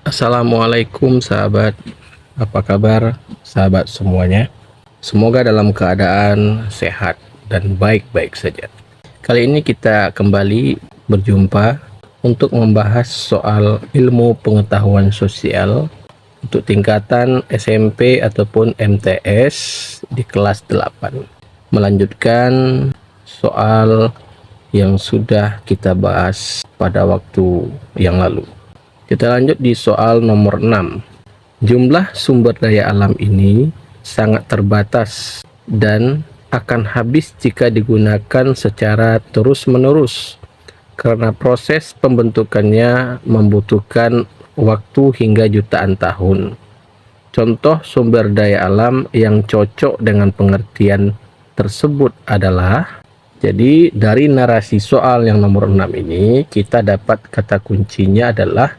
Assalamualaikum sahabat, apa kabar sahabat semuanya? Semoga dalam keadaan sehat dan baik-baik saja. Kali ini kita kembali berjumpa untuk membahas soal ilmu pengetahuan sosial untuk tingkatan SMP ataupun MTS di kelas 8. Melanjutkan soal yang sudah kita bahas pada waktu yang lalu. Kita lanjut di soal nomor 6. Jumlah sumber daya alam ini sangat terbatas dan akan habis jika digunakan secara terus-menerus karena proses pembentukannya membutuhkan waktu hingga jutaan tahun. Contoh sumber daya alam yang cocok dengan pengertian tersebut adalah, jadi dari narasi soal yang nomor 6 ini kita dapat kata kuncinya adalah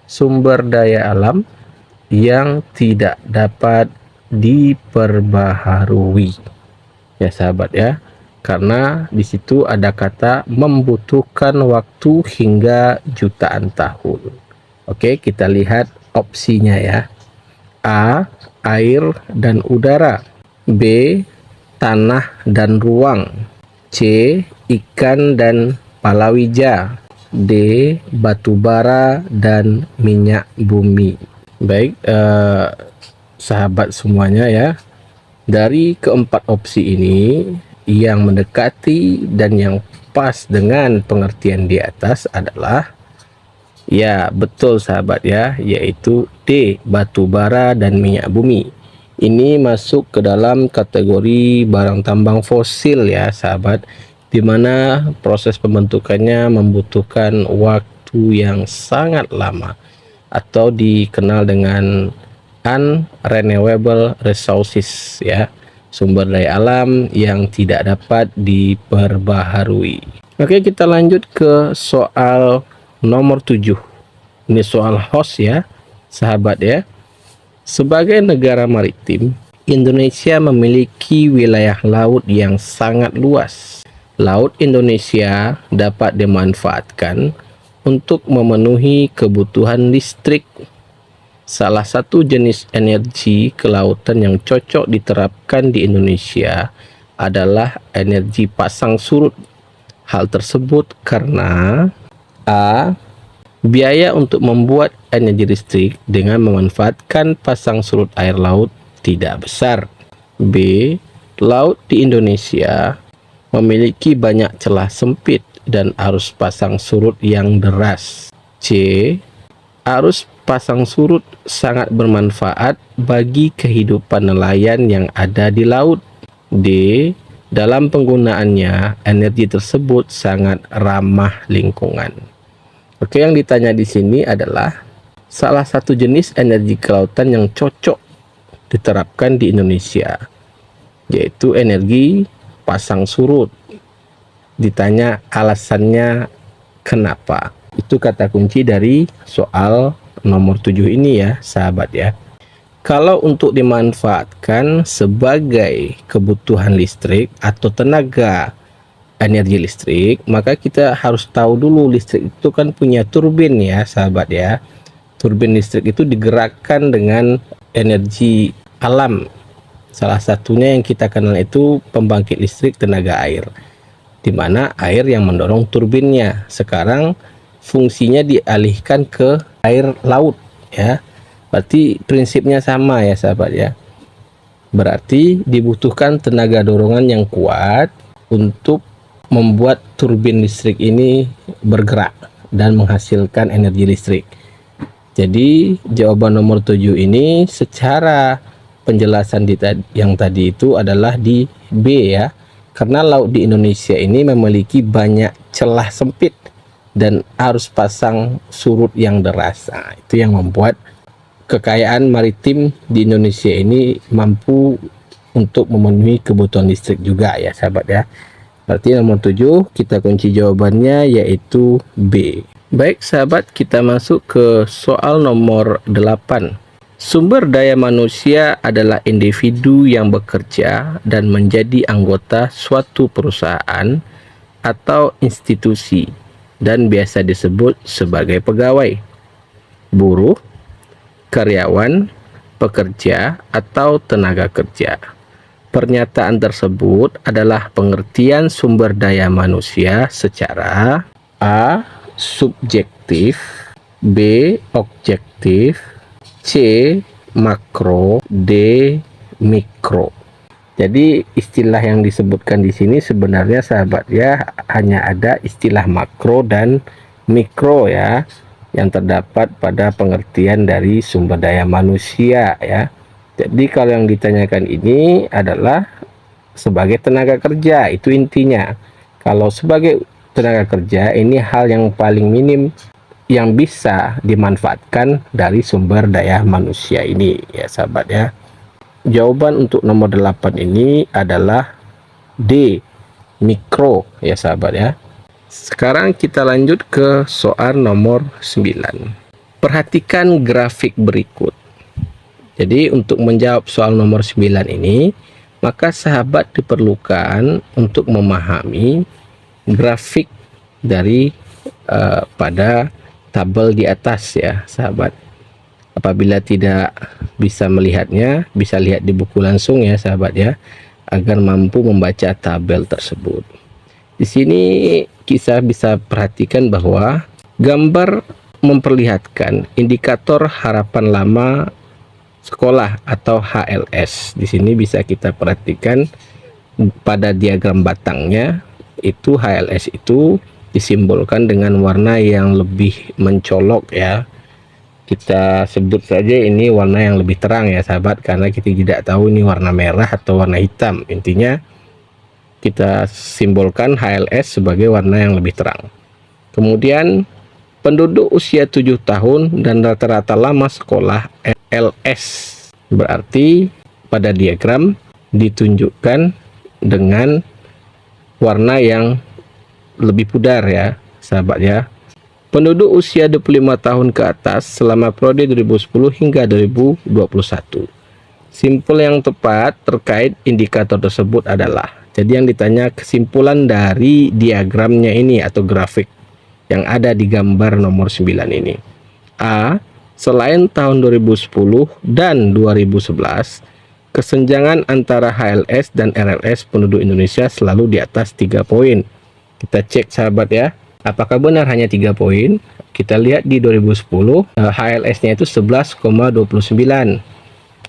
sumber daya alam yang tidak dapat diperbaharui. Ya sahabat ya, karena di situ ada kata membutuhkan waktu hingga jutaan tahun. Oke, kita lihat opsinya ya. A. Air dan udara. B. Tanah dan ruang. C. Ikan dan palawija. D. Batu bara dan minyak bumi. Baik, sahabat semuanya ya, dari keempat opsi ini yang mendekati dan yang pas dengan pengertian di atas adalah, ya betul sahabat ya, yaitu D. Batu bara dan minyak bumi. Ini masuk ke dalam kategori barang tambang fosil ya sahabat, di mana proses pembentukannya membutuhkan waktu yang sangat lama atau dikenal dengan unrenewable resources ya, sumber daya alam yang tidak dapat diperbaharui. Oke, kita lanjut ke soal nomor 7. Ini soal host ya sahabat ya. Sebagai negara maritim, Indonesia memiliki wilayah laut yang sangat luas. Laut Indonesia dapat dimanfaatkan untuk memenuhi kebutuhan listrik. Salah satu jenis energi kelautan yang cocok diterapkan di Indonesia adalah energi pasang surut. Hal tersebut karena A. Biaya untuk membuat energi listrik dengan memanfaatkan pasang surut air laut tidak besar. B. Laut di Indonesia memiliki banyak celah sempit dan arus pasang surut yang deras. C. Arus pasang surut sangat bermanfaat bagi kehidupan nelayan yang ada di laut. D. Dalam penggunaannya, energi tersebut sangat ramah lingkungan. Oke, yang ditanya di sini adalah salah satu jenis energi kelautan yang cocok diterapkan di Indonesia, yaitu energi pasang surut. Ditanya alasannya kenapa. Itu kata kunci dari soal nomor 7 ini ya sahabat ya. Kalau untuk dimanfaatkan sebagai kebutuhan listrik atau tenaga energi listrik, maka kita harus tahu dulu listrik itu kan punya turbin ya sahabat ya. Turbin listrik itu digerakkan dengan energi alam. Salah satunya yang kita kenal itu pembangkit listrik tenaga air, di mana air yang mendorong turbinnya. Sekarang fungsinya dialihkan ke air laut ya. Berarti prinsipnya sama ya sahabat ya. Berarti dibutuhkan tenaga dorongan yang kuat untuk membuat turbin listrik ini bergerak dan menghasilkan energi listrik. Jadi jawaban nomor 7 ini secara penjelasan yang tadi itu adalah di B ya. Karena laut di Indonesia ini memiliki banyak celah sempit dan arus pasang surut yang deras. Nah, itu yang membuat kekayaan maritim di Indonesia ini mampu untuk memenuhi kebutuhan listrik juga ya sahabat ya. Berarti nomor 7 kita kunci jawabannya yaitu B. Baik sahabat, kita masuk ke soal nomor 8. Sumber daya manusia adalah individu yang bekerja dan menjadi anggota suatu perusahaan atau institusi dan biasa disebut sebagai pegawai, buruh, karyawan, pekerja, atau tenaga kerja. Pernyataan tersebut adalah pengertian sumber daya manusia secara A. subjektif, B. objektif, C. makro, D. mikro. Jadi istilah yang disebutkan di sini sebenarnya sahabat ya hanya ada istilah makro dan mikro ya yang terdapat pada pengertian dari sumber daya manusia ya. Jadi kalau yang ditanyakan ini adalah sebagai tenaga kerja, itu intinya. Kalau sebagai tenaga kerja ini hal yang paling minim yang bisa dimanfaatkan dari sumber daya manusia ini ya sahabat ya. Jawaban untuk nomor 8 ini adalah D, mikro ya sahabat ya. Sekarang kita lanjut ke soal nomor 9. Perhatikan grafik berikut. Jadi untuk menjawab soal nomor 9 ini, maka sahabat diperlukan untuk memahami grafik dari pada tabel di atas ya sahabat. Apabila tidak bisa melihatnya, bisa lihat di buku langsung ya sahabat ya, agar mampu membaca tabel tersebut. Di sini kita bisa perhatikan bahwa gambar memperlihatkan indikator harapan lama sekolah atau HLS. Di sini bisa kita perhatikan pada diagram batangnya itu HLS itu disimbolkan dengan warna yang lebih mencolok ya. Kita sebut saja ini warna yang lebih terang ya sahabat, karena kita tidak tahu ini warna merah atau warna hitam. Intinya kita simbolkan HLS sebagai warna yang lebih terang. Kemudian penduduk usia 7 tahun dan rata-rata lama sekolah LS, berarti pada diagram ditunjukkan dengan warna yang lebih pudar ya sahabat ya. Penduduk usia 25 tahun ke atas selama periode 2010 hingga 2021. Simpul yang tepat terkait indikator tersebut adalah, jadi yang ditanya kesimpulan dari diagramnya ini atau grafik yang ada di gambar nomor 9 ini. A. Selain tahun 2010 dan 2011, kesenjangan antara HLS dan RLS penduduk Indonesia selalu di atas 3 poin. Kita cek sahabat ya, apakah benar hanya 3 poin? Kita lihat di 2010 HLS-nya itu 11,29.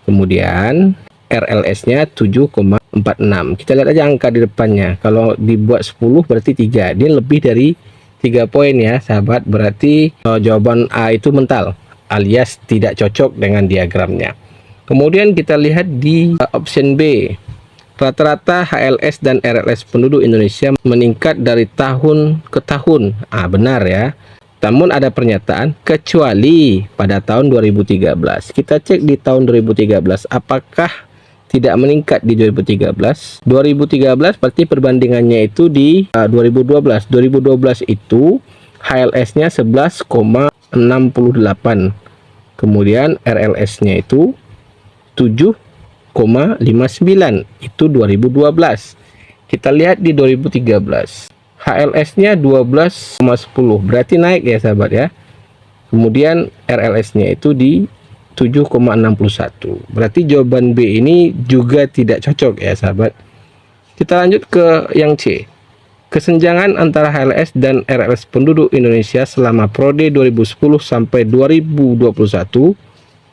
Kemudian RLS-nya 7,46. Kita lihat aja angka di depannya. Kalau dibuat 10 berarti 3. Dia lebih dari 3 poin ya sahabat. Berarti jawaban A itu mental alias tidak cocok dengan diagramnya. Kemudian kita lihat di option B. Rata-rata HLS dan RLS penduduk Indonesia meningkat dari tahun ke tahun. Benar ya. Namun ada pernyataan kecuali pada tahun 2013. Kita cek di tahun 2013 apakah tidak meningkat di 2013. 2013 berarti perbandingannya itu di 2012. 2012 itu HLS-nya 11,68. Kemudian RLS-nya itu 7,59. Itu 2012. Kita lihat di 2013. HLS-nya 12,10. Berarti naik ya sahabat ya. Kemudian RLS-nya itu di 7,61. Berarti jawaban B ini juga tidak cocok ya sahabat. Kita lanjut ke yang C. Kesenjangan antara HLS dan RLS penduduk Indonesia selama periode 2010 sampai 2021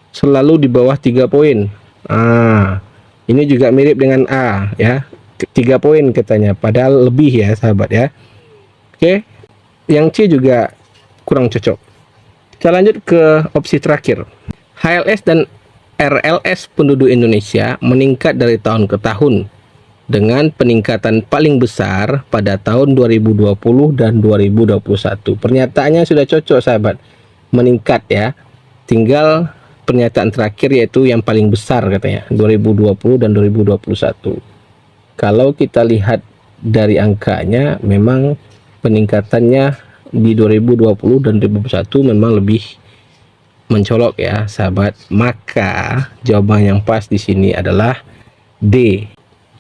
selalu di bawah 3 poin. Ini juga mirip dengan A ya. 3 poin katanya, padahal lebih ya sahabat ya. Oke, yang C juga kurang cocok. Kita lanjut ke opsi terakhir. HLS dan RLS penduduk Indonesia meningkat dari tahun ke tahun dengan peningkatan paling besar pada tahun 2020 dan 2021. Pernyataannya sudah cocok sahabat, meningkat ya. Tinggal pernyataan terakhir yaitu yang paling besar katanya 2020 dan 2021. Kalau kita lihat dari angkanya memang peningkatannya di 2020 dan 2021 memang lebih mencolok ya sahabat. Maka jawaban yang pas di sini adalah D.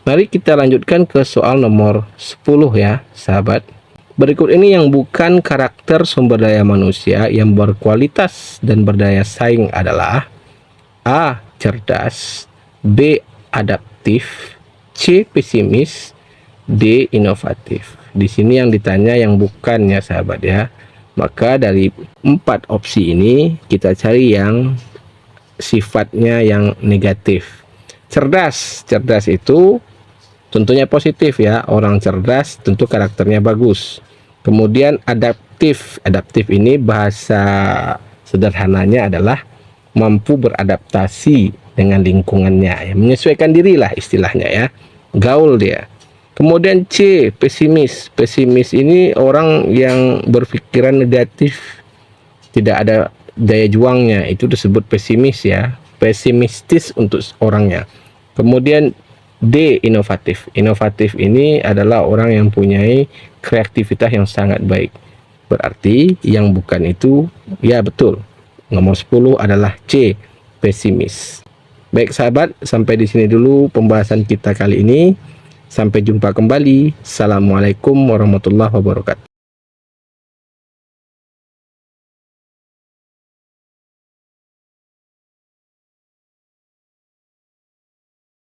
Mari kita lanjutkan ke soal nomor 10 ya sahabat. Berikut ini yang bukan karakter sumber daya manusia yang berkualitas dan berdaya saing adalah A. Cerdas, B. Adaptif, C. Pesimis, D. Inovatif. Di sini yang ditanya yang bukannya sahabat ya. Maka dari 4 opsi ini kita cari yang sifatnya yang negatif. Cerdas, cerdas itu tentunya positif ya. Orang cerdas tentu karakternya bagus. Kemudian adaptif, adaptif ini bahasa sederhananya adalah mampu beradaptasi dengan lingkungannya ya, menyesuaikan diri lah istilahnya ya, gaul dia. Kemudian C. Pesimis, pesimis ini orang yang berpikiran negatif, tidak ada daya juangnya, itu disebut pesimis ya, pesimistis untuk orangnya. Kemudian D. Inovatif, inovatif ini adalah orang yang punyai kreativitas yang sangat baik. Berarti yang bukan itu ya betul, nomor 10 adalah C. Pesimis. Baik sahabat, sampai di sini dulu pembahasan kita kali ini. Sampai jumpa kembali. Assalamualaikum warahmatullahi wabarakatuh.